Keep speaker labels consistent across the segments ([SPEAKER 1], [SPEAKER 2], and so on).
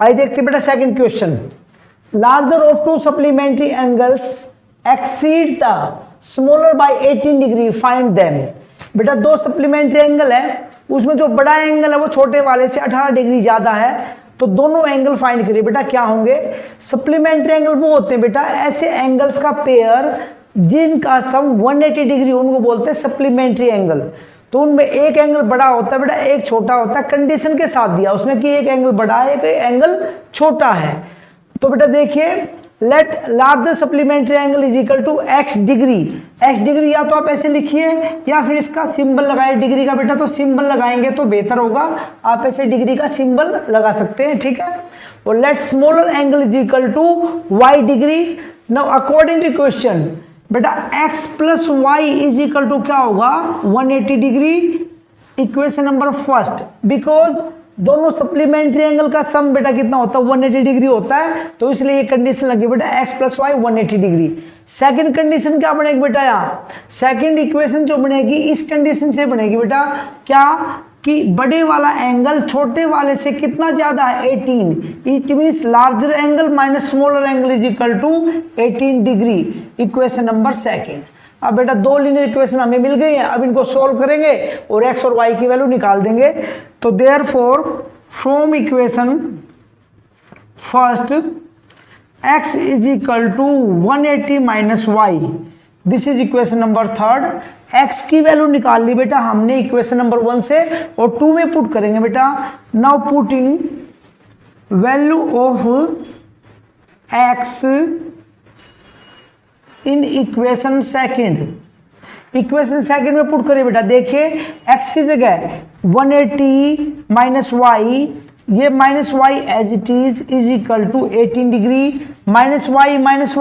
[SPEAKER 1] आइए देखते बेटा second question. Larger of to supplementary angles exceed the smaller by 18 degree, find them. बेटा दो सप्लीमेंट्री एंगल है, उसमें जो बड़ा एंगल है वो छोटे वाले से 18 डिग्री ज्यादा है, तो दोनों एंगल फाइंड करिए। बेटा क्या होंगे? सप्लीमेंट्री एंगल वो होते हैं बेटा ऐसे एंगल्स का पेयर जिनका सम 180 डिग्री, उनको बोलते हैं सप्लीमेंट्री एंगल। तो उनमें एक एंगल बड़ा होता है बेटा, एक छोटा होता है, कंडीशन के साथ दिया उसने कि एक एंगल बड़ा है, एक एंगल छोटा है। तो बेटा देखिए, let larger supplementary angle is equal to x degree. x degree या तो आप ऐसे लिखिए या फिर इसका सिंबल लगाए डिग्री का। बेटा तो सिंबल लगाएंगे तो बेहतर होगा, आप ऐसे डिग्री का सिंबल लगा सकते हैं, ठीक है। और let smaller angle is equal to y degree. Now according to question बेटा x plus y is equal to क्या होगा? 180 degree. Equation number first, because दोनों सप्लीमेंट्री एंगल का सम बेटा कितना होता है? 180 डिग्री होता है, तो इसलिए ये कंडीशन लगी बेटा x plus y 180 degree. Second condition क्या बनेगी बेटा? यहाँ सेकंड इक्वेशन जो बनेगी इस कंडीशन से बनेगी बेटा, क्या कि बड़े वाला एंगल छोटे वाले से कितना ज्यादा है? 18। It means larger angle minus smaller angle is equal to 18 degree. Equation number second. अब बेटा दो लीनियर इक्वेशन हमें मिल गई हैं, अब इनको सोल्व करेंगे और x और y की वैल्यू निकाल देंगे। तो therefore from equation first x is equal to 180 minus y, this is equation number third. x की वैल्यू निकाल ली बेटा हमने इक्वेशन नंबर 1 से और 2 में पुट करेंगे बेटा। Now putting value of x in equation second. Equation second में पुट करिए बेटा। देखिए x की जगह 180 माइनस वाई, ये minus y as it is equal to 18 degree, minus y minus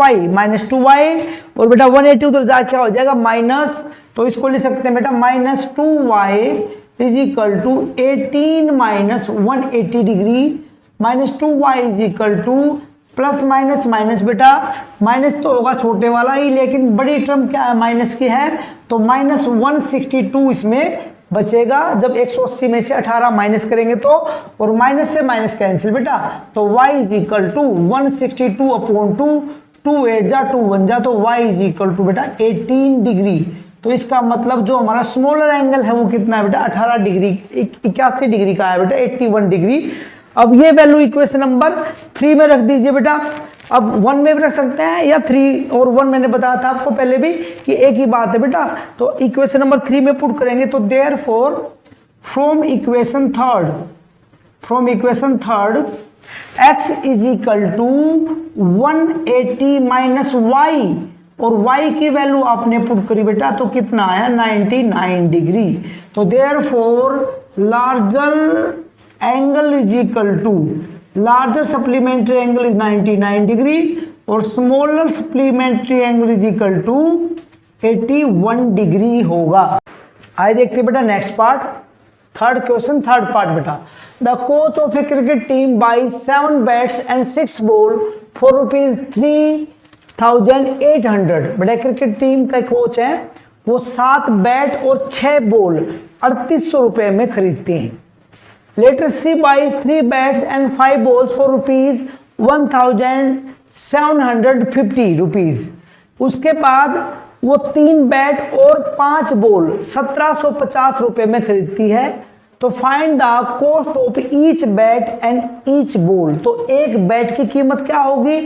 [SPEAKER 1] 2y, और बेटा 180 उधर जाके क्या हो जाएगा? माइनस। तो इसको लिख सकते हैं बेटा minus 2y is equal to 18 minus 180 degree, minus 2y is equal to plus minus minus. बेटा माइनस तो होगा छोटे वाला ही, लेकिन बड़ी टर्म क्या है? माइनस की है, तो माइनस 162 इसमें बचेगा जब 180 में से 18 माइनस करेंगे तो, और माइनस से माइनस कैंसिल बेटा, तो y is equal to 162 upon 2, 2 8 जा 2 1 जा, तो y इज इक्वल टू बेटा 18 डिग्री। तो इसका मतलब जो हमारा स्मॉलर एंगल है वो कितना है बेटा? 18 डिग्री, 81 डिग्री का है बेटा, 81 डिग्री। अब ये वैल्यू इक्वेशन नंबर 3 में रख दीजिए बेटा। अब 1 में भी रख सकते हैं या 3 और 1 मैंने बताया था आपको पहले भी कि एक ही बात है बेटा। तो इक्वेशन नंबर 3 में पुट करेंगे, तो therefore from equation third x is equal to 180 minus y, और y की वैल्यू आपने पुट करी बेटा, तो कितना आया? 99 डिग्री। तो therefore larger angle is equal to, larger supplementary angle is 99 degree और smaller supplementary angle is equal to 81 degree होगा। आइए देखते बेटा next part, third question, third part बेटा। The coach of a cricket team buys 7 bats and 6 ball for ₹3,800। बेटा cricket team का coach है, वो 7 बैट और 6 बॉल 3800 रुपये में खरीदते हैं। Later she buys 3 bats and 5 balls for ₹1,750। उसके बाद वो 3 बैट और 5 बॉल 1750 रुपये में खरीदती है। तो find the cost of each bat and each ball. तो एक बैट की कीमत क्या होगी,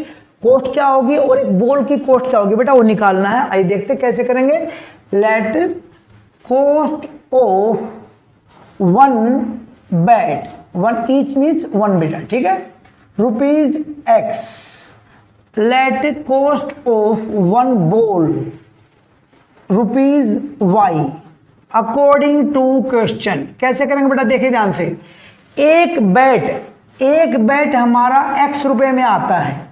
[SPEAKER 1] कॉस्ट क्या होगी, और एक बॉल की कॉस्ट क्या होगी बेटा, वो निकालना है। आइए देखते कैसे करेंगे। Let cost of 1 bat, 1 each means 1 बेटा, ठीक है, ₹X। Let cost of 1 ball ₹Y according to question. कैसे करेंगे बेटा, देखिए ध्यान से। एक बैट हमारा X रुपए में आता है,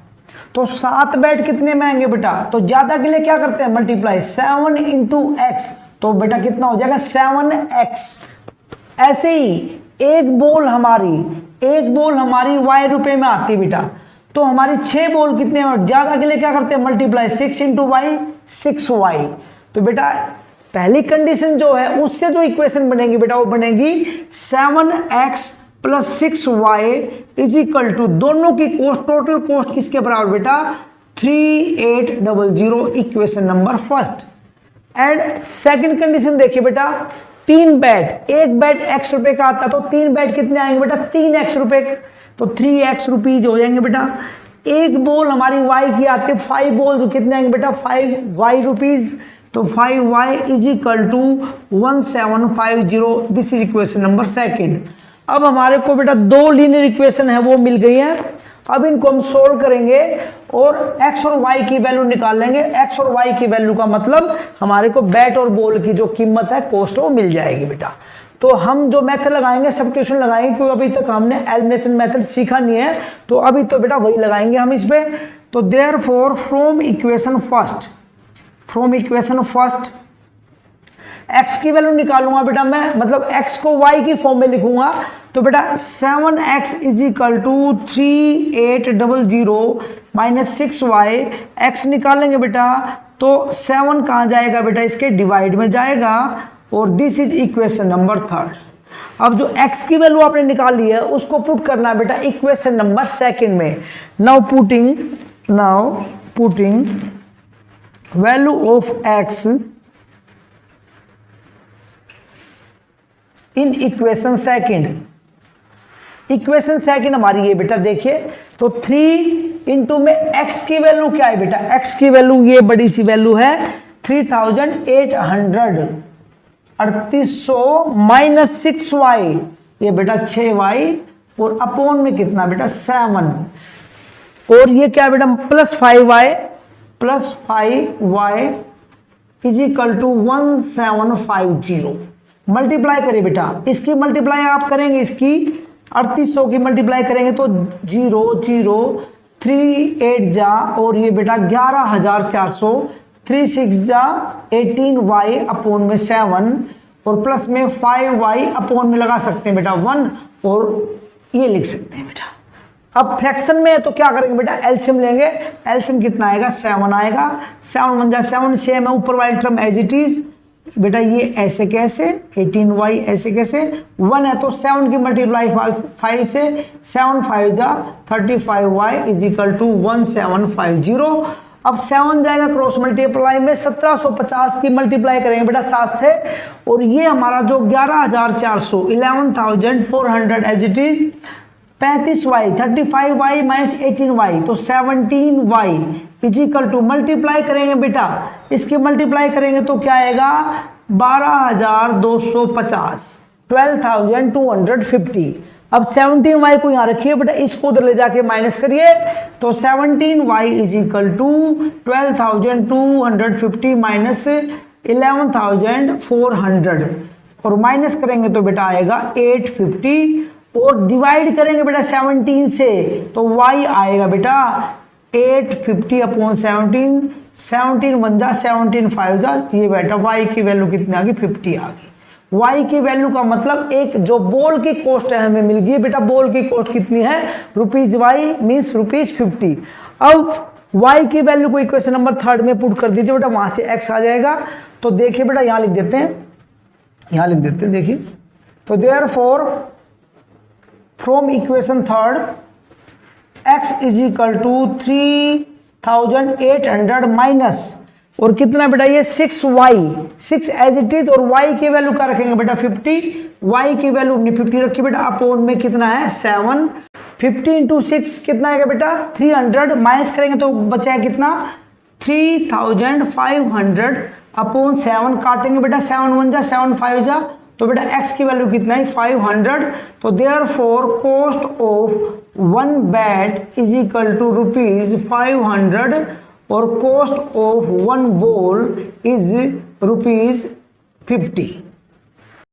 [SPEAKER 1] तो 7 बैट कितने में आएंगे बेटा? तो ज्यादा के लिए क्या करते हैं? मल्टीप्लाई 7 इंटू x, तो बेटा कितना हो जाएगा? 7x। ऐसे ही एक बॉल हमारी y रुपए में आती है बेटा, तो हमारी 6 बॉल कितने में? ज्यादा के लिए क्या करते हैं? Multiply 6 into y, 6y। तो बेटा पहली कंडीशन जो है उससे जो इक्वेशन बनेगी बेटा, वो बनेगी 7x plus 6y is equal to, दोनों की कॉस्ट, टोटल कॉस्ट किसके बराबर बेटा 3800, equation number first. And second condition देखिए बेटा, 3 बैट, एक बैट x रुपए का आता तो 3 बैट कितने आएंगे बेटा 3x रुपए, तो 3x रुपीज हो जाएंगे बेटा। एक बॉल हमारी y की आती है 5 बॉल, कितने आएंगे बेटा 5y रुपीज, तो 5y is equal to 1750, this is equation number second. अब हमारे को बेटा 2 लीनियर इक्वेशन है वो मिल गई है, अब इनको हम सोल्व करेंगे और x और y की वैल्यू निकाल लेंगे। x और y की वैल्यू का मतलब हमारे को बैट और बॉल की जो कीमत है, कॉस्ट, वो मिल जाएगी बेटा। तो हम जो मेथड लगाएंगे सब्स्टिट्यूशन लगाएंगे, क्योंकि अभी तक हमने एलिमिनेशन मेथड सीखा नहीं है, तो अभी तो बेटा वही लगाएंगे हम इस पे। तो therefore from equation first x की वैल्यू निकालूंगा बेटा मैं, मतलब x को y की फॉर्म में लिखूंगा, तो बेटा 7x is equal to 3800 minus 6y, x निकालेंगे बेटा तो 7 कहाँ जाएगा बेटा, इसके डिवाइड में जाएगा, और this is equation number third. अब जो x की वैल्यू आपने निकाली है उसको पुट करना है बेटा इक्वेशन नंबर सेकंड में। Now putting value of x in equation second हमारी ये बेटा देखिए, तो 3 इंटू में x की वैल्यू क्या है बेटा, x की वैल्यू ये बड़ी सी वैल्यू है 3800, 3800 माइनस 6y, ये बेटा 6y, और अपॉन में कितना बेटा 7, और ये क्या बेटा plus 5y is equal to 1750। Multiply करिए बेटा, इसकी मल्टीप्लाई आप करेंगे, इसकी 3800 की मल्टीप्लाई करेंगे तो 0 0 3 8 जा, और ये बेटा 11400, 3 6 जा 18y अपॉन में 7, और प्लस में 5y अपॉन में लगा सकते हैं बेटा 1, और ये लिख सकते हैं बेटा। अब फ्रैक्शन में है तो क्या करेंगे बेटा, एलसीएम लेंगे, एलसीएम कितना आएगा 7 आएगा, 7 1 जा 7, सेम है ऊपर वाली टर्म एज इट इज बेटा, ये ऐसे कैसे 18y ऐसे कैसे 1 है तो 7 की मल्टीप्लाई 5 से 7 5 जा 35y इज इक्वल टू 1750। अब 7 जाएगा क्रॉस मल्टीप्लाई में, 1750 की मल्टीप्लाई करेंगे बेटा 7 से, और ये हमारा जो 11400 11400 as it is 35y 35y minus 18y, तो 17y is equal to, multiply करेंगे बेटा, इसकी मल्टीप्लाई करेंगे तो क्या आएगा 12250, 12250। अब 17y को यहाँ रखिए बेटा, इसको उधर ले जाके माइनस करिए, तो 17y is equal to 12250 minus 11400, और माइनस करेंगे तो बेटा आएगा 850, और डिवाइड करेंगे बेटा 17 से तो y आएगा बेटा 850 अपॉन 17, 17 1 जा 17 5 जा, ये बेटा y की वैल्यू कितनी आ गई 50 आ गई। y की वैल्यू का मतलब एक जो बॉल की कॉस्ट है हमें मिल गई बेटा, बॉल की कॉस्ट कितनी है रुपीज y मीन्स ₹50। अब y की वैल्यू को इक्वेशन नंबर थर्ड में पुट कर दीजिए बेटा, वहां से x आ जाएगा। तो देखिए बेटा यहाँ लिख देते हैं, देखिए, तो therefore from equation third x is equal to 3800 minus, और कितना बेटा ये 6y, 6 एज इट इज, और y की वैल्यू क्या रखेंगे बेटा 50, y की वैल्यू हमने 50 रखी बेटा, अपॉन में कितना है 7, 50 इंटू 6 कितना आएगा बेटा 300, माइनस करेंगे तो बचा है कितना 3500 अपॉन 7, काटेंगे बेटा 7 1 जा 7 5 जा, तो बेटा x की वैल्यू कितना है 500। तो therefore cost of 1 bat is equal to ₹500, और कॉस्ट ऑफ 1 बॉल इज ₹50।